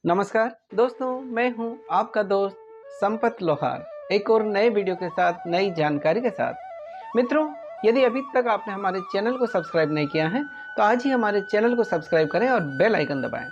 नमस्कार दोस्तों, मैं हूं आपका दोस्त संपत लोहार, एक और नए वीडियो के साथ नई जानकारी के साथ। मित्रों, यदि अभी तक आपने हमारे चैनल को सब्सक्राइब नहीं किया है तो आज ही हमारे चैनल को सब्सक्राइब करें और बेल आइकन दबाएं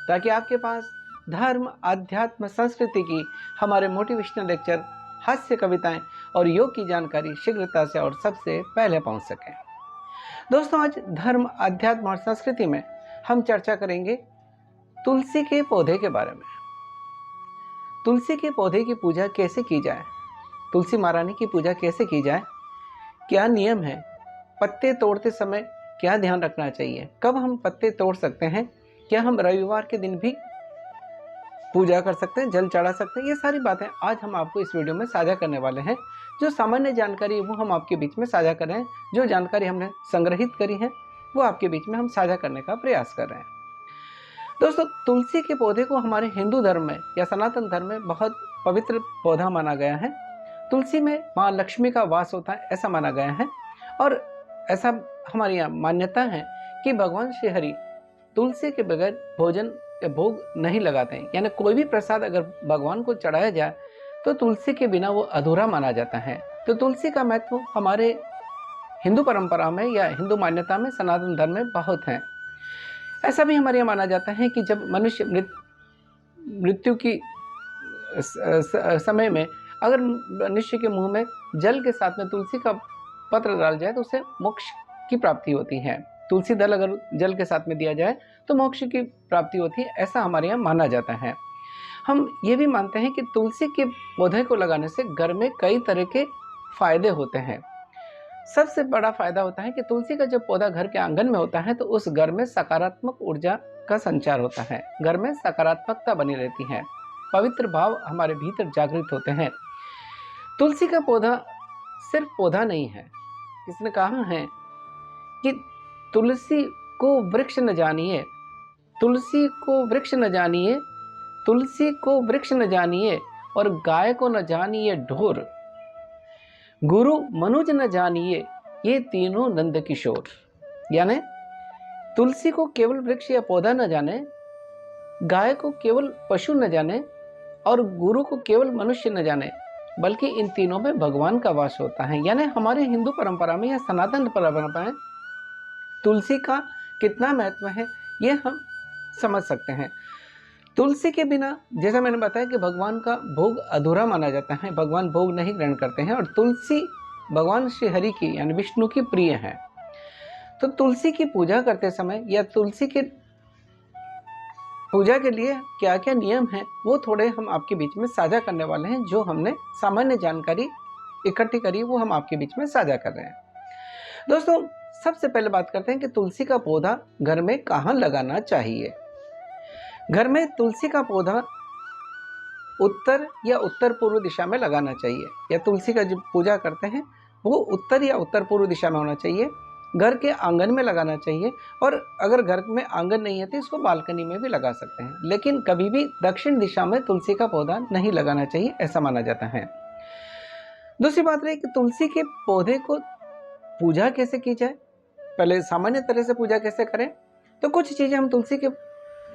ताकि आपके पास धर्म, अध्यात्म, संस्कृति की हमारे मोटिवेशनल लेक्चर, हास्य कविताएं और योग की जानकारी शीघ्रता से और सबसे पहले पहुंच सके। दोस्तों, आज धर्म, अध्यात्म और संस्कृति में हम चर्चा करेंगे तुलसी के पौधे के बारे में। तुलसी के पौधे की पूजा कैसे की जाए, तुलसी महारानी की पूजा कैसे की जाए, क्या नियम है, पत्ते तोड़ते समय क्या ध्यान रखना चाहिए, कब हम पत्ते तोड़ सकते हैं, क्या हम रविवार के दिन भी पूजा कर सकते हैं, जल चढ़ा सकते हैं। ये सारी बातें आज हम आपको इस वीडियो में साझा करने वाले हैं। जो सामान्य जानकारी है वो हम आपके बीच में साझा कर रहे हैं, जो जानकारी हमने संग्रहित करी है वो आपके बीच में हम साझा करने का प्रयास कर रहे हैं। दोस्तों, तुलसी के पौधे को हमारे हिंदू धर्म में या सनातन धर्म में बहुत पवित्र पौधा माना गया है। तुलसी में माँ लक्ष्मी का वास होता है ऐसा माना गया है और ऐसा हमारी यहाँ मान्यता है कि भगवान श्री हरि तुलसी के बगैर भोजन या भोग नहीं लगाते हैं। यानी कोई भी प्रसाद अगर भगवान को चढ़ाया जाए तो तुलसी के बिना वो अधूरा माना जाता है। तो तुलसी का महत्व हमारे हिंदू परंपरा में या हिंदू मान्यता में, सनातन धर्म में बहुत है। ऐसा भी हमारे यहाँ माना जाता है कि जब मनुष्य मृत्यु की समय में अगर मनुष्य के मुंह में जल के साथ में तुलसी का पत्र डाल जाए तो उसे मोक्ष की प्राप्ति होती है। तुलसी दल अगर जल के साथ में दिया जाए तो मोक्ष की प्राप्ति होती है, ऐसा हमारे यहाँ माना जाता है। हम ये भी मानते हैं कि तुलसी के पौधे को लगाने से घर में कई तरह के फायदे होते हैं। सबसे बड़ा फायदा होता है कि तुलसी का जब पौधा घर के आंगन में होता है तो उस घर में सकारात्मक ऊर्जा का संचार होता है, घर में सकारात्मकता बनी रहती है, पवित्र भाव हमारे भीतर जागृत होते हैं। तुलसी का पौधा सिर्फ पौधा नहीं है। किसने कहा है कि तुलसी को वृक्ष न जानिए, तुलसी को वृक्ष न जानिए, तुलसी को वृक्ष न जानिए और गाय को न जानिए ढोर, गुरु मनुज न जानिए ये तीनों नंद किशोर। यानी तुलसी को केवल वृक्ष या पौधा न जाने, गाय को केवल पशु न जाने और गुरु को केवल मनुष्य न जाने, बल्कि इन तीनों में भगवान का वास होता है। यानी हमारे हिंदू परंपरा में या सनातन परंपरा में तुलसी का कितना महत्व है ये हम समझ सकते हैं। तुलसी के बिना, जैसा मैंने बताया कि भगवान का भोग अधूरा माना जाता है, भगवान भोग नहीं ग्रहण करते हैं और तुलसी भगवान श्री हरि की यानी विष्णु की प्रिय है। तो तुलसी की पूजा करते समय या तुलसी के पूजा के लिए क्या क्या नियम है वो थोड़े हम आपके बीच में साझा करने वाले हैं। जो हमने सामान्य जानकारी इकट्ठी करी वो हम आपके बीच में साझा कर रहे हैं। दोस्तों, सबसे पहले बात करते हैं कि तुलसी का पौधा घर में कहाँ लगाना चाहिए। घर में तुलसी का पौधा उत्तर या उत्तर पूर्व दिशा में लगाना चाहिए, या तुलसी का जो पूजा करते हैं वो उत्तर या उत्तर पूर्व दिशा में होना चाहिए। घर के आंगन में लगाना चाहिए और अगर घर में आंगन नहीं है तो इसको बालकनी में भी लगा सकते हैं, लेकिन कभी भी दक्षिण दिशा में तुलसी का पौधा नहीं लगाना चाहिए, ऐसा माना जाता है। दूसरी बात रही कि तुलसी के पौधे को पूजा कैसे की जाए। पहले सामान्य तरह से पूजा कैसे करें, तो कुछ चीज़ें हम तुलसी के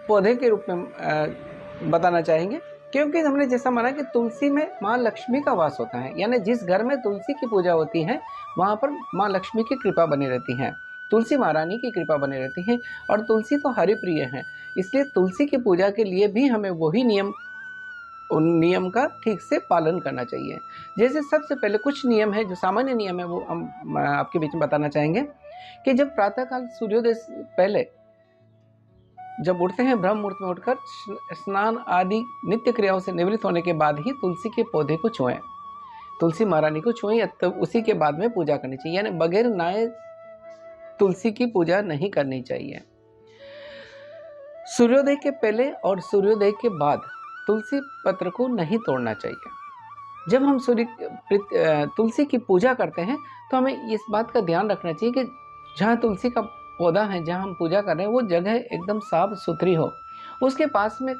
पौधे के रूप में बताना चाहेंगे, क्योंकि हमने जैसा माना कि तुलसी में माँ लक्ष्मी का वास होता है। यानी जिस घर में तुलसी की पूजा होती है वहाँ पर माँ लक्ष्मी की कृपा बनी रहती है, तुलसी महारानी की कृपा बनी रहती है और तुलसी तो हरि प्रिय है। इसलिए तुलसी की पूजा के लिए भी हमें वही उन नियम का ठीक से पालन करना चाहिए। जैसे सबसे पहले कुछ नियम है, जो सामान्य नियम है वो हम आपके बीच में बताना चाहेंगे कि जब प्रातःकाल सूर्योदय से पहले जब उठते हैं, ब्रह्म मुहूर्त में उठकर स्नान आदि नित्य क्रियाओं से निवृत्त होने के बाद ही तुलसी के पौधे को छुएं, तुलसी महारानी को छुएं, तब उसी के बाद में पूजा करनी चाहिए। यानी बगैर नहाए तुलसी की पूजा नहीं करनी चाहिए। सूर्योदय के पहले और सूर्योदय के बाद तुलसी पत्र को नहीं तोड़ना चाहिए। जब हम तुलसी की पूजा करते हैं तो हमें इस बात का ध्यान रखना चाहिए कि जहाँ तुलसी का पौधा है, जहाँ हम पूजा कर रहे हैं, वो जगह एकदम साफ सुथरी हो। उसके पास में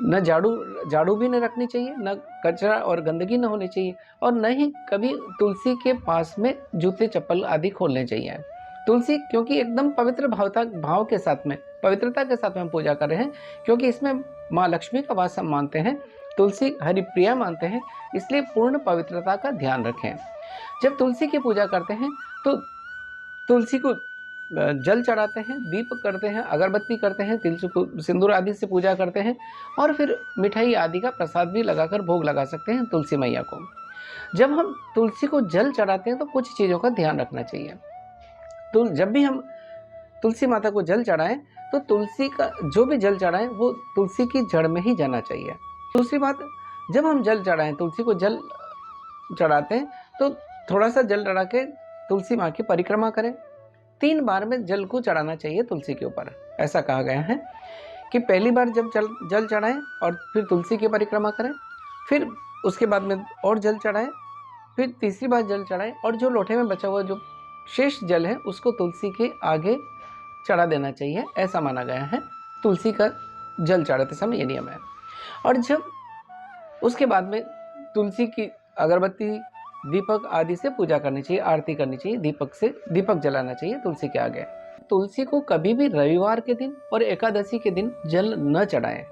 न झाड़ू भी नहीं रखनी चाहिए, न कचरा और गंदगी न होनी चाहिए और न ही कभी तुलसी के पास में जूते चप्पल आदि खोलने चाहिए। तुलसी क्योंकि एकदम पवित्र भाव के साथ में पवित्रता के साथ में हम पूजा कर रहे हैं, क्योंकि इसमें माँ लक्ष्मी का वास हम मानते हैं, तुलसी हरिप्रिया मानते हैं, इसलिए पूर्ण पवित्रता का ध्यान रखें। जब तुलसी की पूजा करते हैं तो तुलसी को जल चढ़ाते हैं, दीप करते हैं, अगरबत्ती करते हैं, तिल सिंदूर आदि से पूजा करते हैं और फिर मिठाई आदि का प्रसाद भी लगाकर भोग लगा सकते हैं तुलसी मैया को। जब हम तुलसी को जल चढ़ाते हैं तो कुछ चीज़ों का ध्यान रखना चाहिए। तो जब भी हम तुलसी माता को जल चढ़ाएं तो तुलसी का जो भी जल चढ़ाएं वो तुलसी की जड़ में ही जाना चाहिए। दूसरी बात, जब हम जल चढ़ाएं, तुलसी को जल चढ़ाते हैं तो थोड़ा सा जल चढ़ा के तुलसी माँ की परिक्रमा करें। 3 बार में जल को चढ़ाना चाहिए तुलसी के ऊपर। ऐसा कहा गया है कि पहली बार जब जल चढ़ाएं और फिर तुलसी की परिक्रमा करें, फिर उसके बाद में और जल चढ़ाएं, फिर तीसरी बार जल चढ़ाएं और जो लोटे में बचा हुआ जो शेष जल है उसको तुलसी के आगे चढ़ा देना चाहिए। ऐसा माना गया है, तुलसी का जल चढ़ाते समय ये नियम है। और जब उसके बाद में तुलसी की अगरबत्ती, दीपक आदि से पूजा करनी चाहिए, आरती करनी चाहिए, दीपक जलाना चाहिए तुलसी के आगे। तुलसी को कभी भी रविवार के दिन और एकादशी के दिन जल न चढ़ाएं,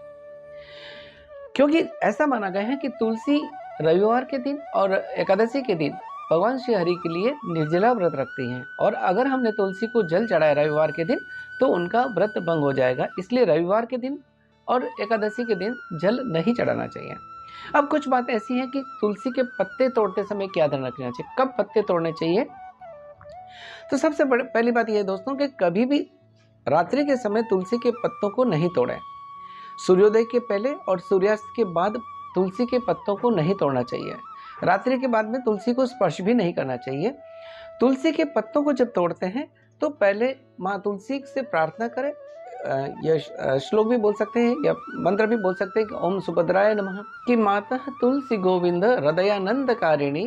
क्योंकि ऐसा माना गया है कि तुलसी रविवार के दिन और एकादशी के दिन भगवान श्री हरि के लिए निर्जला व्रत रखती हैं, और अगर हमने तुलसी को जल चढ़ाया रविवार के दिन तो उनका व्रत भंग हो जाएगा। इसलिए रविवार के दिन और एकादशी के दिन जल नहीं चढ़ाना चाहिए। अब कुछ बात ऐसी है कि तुलसी के पत्ते तोड़ते समय क्या ध्यान रखना चाहिए, कब पत्ते तोड़ने चाहिए। तो सबसे पहली बात यह है दोस्तों कि कभी भी रात्रि के समय तुलसी के पत्तों को नहीं तोड़ें। सूर्योदय के पहले और सूर्यास्त के बाद तुलसी के पत्तों को नहीं तोड़ना चाहिए। रात्रि के बाद में तुलसी को स्पर्श भी नहीं करना चाहिए। तुलसी के पत्तों को जब तोड़ते हैं तो पहले माँ तुलसी से प्रार्थना करें, यह श्लोक भी बोल सकते हैं या मंत्र भी बोल सकते हैं कि ओम सुभद्राय नमः, कि माता तुलसी गोविंद हृदयानंदकारिणी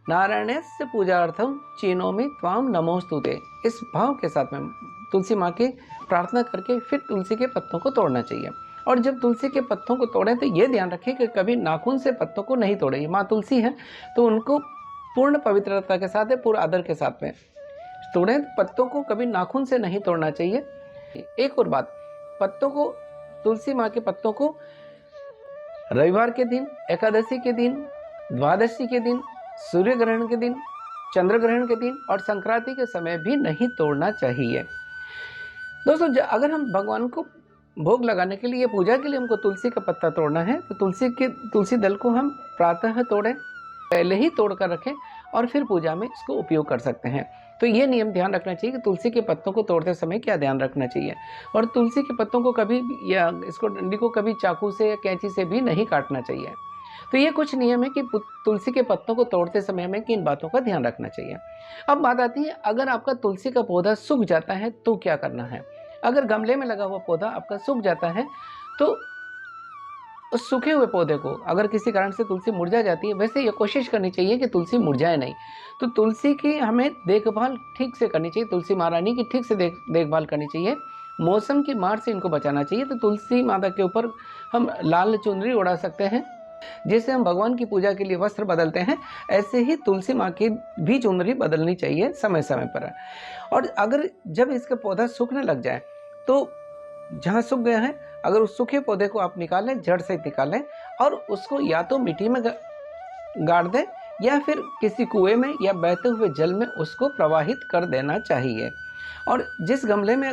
नारायणस्य पूजार्थम चीनोमि त्वाम नमोस्तुते। इस भाव के साथ में तुलसी माँ की प्रार्थना करके फिर तुलसी के पत्तों को तोड़ना चाहिए। और जब तुलसी के पत्तों को तोड़ें तो ये ध्यान रखें कि कभी नाखून से पत्तों को नहीं तोड़ें। माँ तुलसी है तो उनको पूर्ण पवित्रता के साथ, पूर्ण आदर के साथ में तोड़ें। पत्तों को कभी नाखून से नहीं तोड़ना चाहिए। एक और बात, पत्तों को, तुलसी माँ के पत्तों को रविवार के दिन, एकादशी के दिन, द्वादशी के दिन, सूर्य ग्रहण के दिन, चंद्र ग्रहण के दिन और संक्रांति के समय भी नहीं तोड़ना चाहिए। दोस्तों, अगर हम भगवान को भोग लगाने के लिए, पूजा के लिए हमको तुलसी का पत्ता तोड़ना है तो तुलसी दल को हम प्रातः तोड़ें, पहले ही तोड़ कर रखें और फिर पूजा में इसको उपयोग कर सकते हैं। तो ये नियम ध्यान रखना चाहिए कि तुलसी के पत्तों को तोड़ते समय क्या ध्यान रखना चाहिए। और तुलसी के पत्तों को कभी या इसको डंडी को कभी चाकू से या कैंची से भी नहीं काटना चाहिए। तो ये कुछ नियम है कि तुलसी के पत्तों को तोड़ते समय हमें किन बातों का ध्यान रखना चाहिए। अब बात आती है, अगर आपका तुलसी का पौधा सूख जाता है तो क्या करना है। अगर गमले में लगा हुआ पौधा आपका सूख जाता है तो उस सूखे हुए पौधे को, अगर किसी कारण से तुलसी मुरझा जाती है, वैसे ये कोशिश करनी चाहिए कि तुलसी मुरझाए नहीं। तो तुलसी की हमें देखभाल ठीक से करनी चाहिए, तुलसी महारानी की ठीक से देखभाल करनी चाहिए। मौसम की मार से इनको बचाना चाहिए। तो तुलसी माता के ऊपर हम लाल चुनरी उड़ा सकते हैं, जैसे हम भगवान की पूजा के लिए वस्त्र बदलते हैं, ऐसे ही तुलसी माँ की भी चुनरी बदलनी चाहिए समय समय पर। और अगर जब इसका पौधा सूखने लग जाए तो जहाँ सूख गया है, अगर उस सूखे पौधे को आप निकालें, जड़ से निकालें और उसको या तो मिट्टी में गाड़ दें या फिर किसी कुएं में या बहते हुए जल में उसको प्रवाहित कर देना चाहिए। और जिस गमले में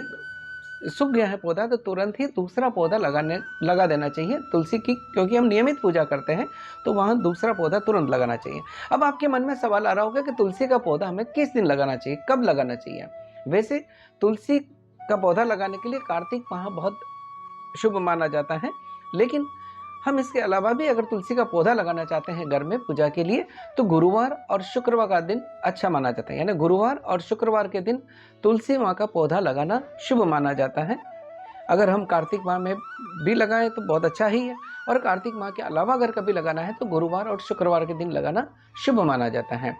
सूख गया है पौधा तो तुरंत ही दूसरा पौधा लगा देना चाहिए तुलसी की, क्योंकि हम नियमित पूजा करते हैं तो वहाँ दूसरा पौधा तुरंत लगाना चाहिए। अब आपके मन में सवाल आ रहा होगा कि तुलसी का पौधा हमें किस दिन लगाना चाहिए, कब लगाना चाहिए। वैसे तुलसी का पौधा लगाने के लिए कार्तिक माह बहुत शुभ माना जाता है, लेकिन हम इसके अलावा भी अगर तुलसी का पौधा लगाना चाहते हैं घर में पूजा के लिए तो गुरुवार और शुक्रवार का दिन अच्छा माना जाता है। यानी गुरुवार और शुक्रवार के दिन तुलसी माँ का पौधा लगाना शुभ माना जाता है। अगर हम कार्तिक माह में भी लगाएं तो बहुत अच्छा ही है, और कार्तिक माह के अलावा अगर कभी लगाना है तो गुरुवार और शुक्रवार के दिन लगाना शुभ माना जाता है।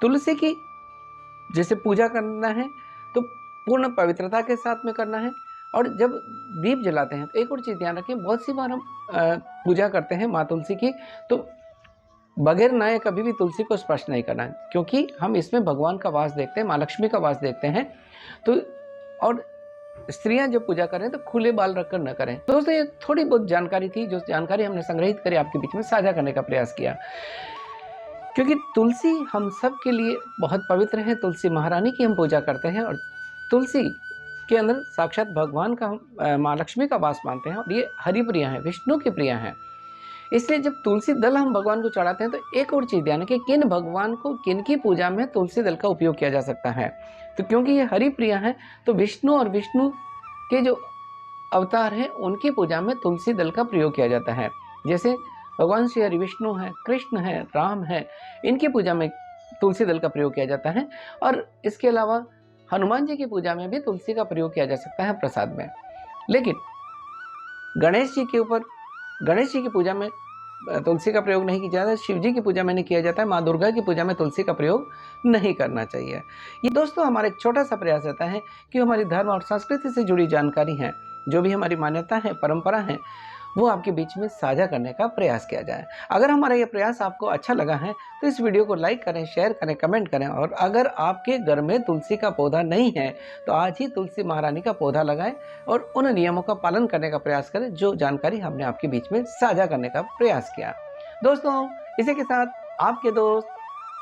तुलसी की जैसे पूजा करना है तो पूर्ण पवित्रता के साथ में करना है। और जब दीप जलाते हैं तो एक और चीज़ ध्यान रखें, बहुत सी बार हम पूजा करते हैं माँ तुलसी की तो बगैर नहाए कभी भी तुलसी को स्पर्श नहीं करना है, क्योंकि हम इसमें भगवान का वास देखते हैं, माँ लक्ष्मी का वास देखते हैं। तो और स्त्रियां जब पूजा करें तो खुले बाल रखकर न करें। दोस्तों ये थोड़ी बहुत जानकारी थी, जो जानकारी हमने संग्रहित करी आपके बीच में साझा करने का प्रयास किया, क्योंकि तुलसी हम सब के लिए बहुत पवित्र है। तुलसी महारानी की हम पूजा करते हैं और तुलसी के अंदर साक्षात भगवान का हम माँ लक्ष्मी का वास मानते हैं और ये हरिप्रिया है, विष्णु की प्रिया है। इसलिए जब तुलसी दल हम भगवान को चढ़ाते हैं तो एक और चीज ध्यान है कि किन भगवान को किन की पूजा में तुलसी दल का उपयोग किया जा सकता है। तो क्योंकि ये हरिप्रिया है तो विष्णु और विष्णु के जो अवतार हैं उनकी पूजा में तुलसी दल का प्रयोग किया जाता है। जैसे भगवान श्री हरि विष्णु है, कृष्ण है, राम है, इनकी पूजा में तुलसी दल का प्रयोग किया जाता है। और इसके अलावा हनुमान जी की पूजा में भी तुलसी का प्रयोग किया जा सकता है प्रसाद में। लेकिन गणेश जी की पूजा में तुलसी का प्रयोग नहीं किया जाता है, शिव जी की पूजा में नहीं किया जाता है, माँ दुर्गा की पूजा में तुलसी का प्रयोग नहीं करना चाहिए। ये दोस्तों हमारा एक छोटा सा प्रयास रहता है कि हमारी धर्म और संस्कृति से जुड़ी जानकारी है, जो भी हमारी मान्यता है, परंपरा है, वो आपके बीच में साझा करने का प्रयास किया जाए। अगर हमारा ये प्रयास आपको अच्छा लगा है तो इस वीडियो को लाइक करें, शेयर करें, कमेंट करें। और अगर आपके घर में तुलसी का पौधा नहीं है तो आज ही तुलसी महारानी का पौधा लगाएं और उन नियमों का पालन करने का प्रयास करें जो जानकारी हमने आपके बीच में साझा करने का प्रयास किया। दोस्तों इसी के साथ आपके दोस्त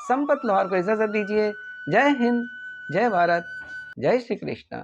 संपत लोहार को इजाजत दीजिए। जय हिंद, जय भारत, जय श्री कृष्ण।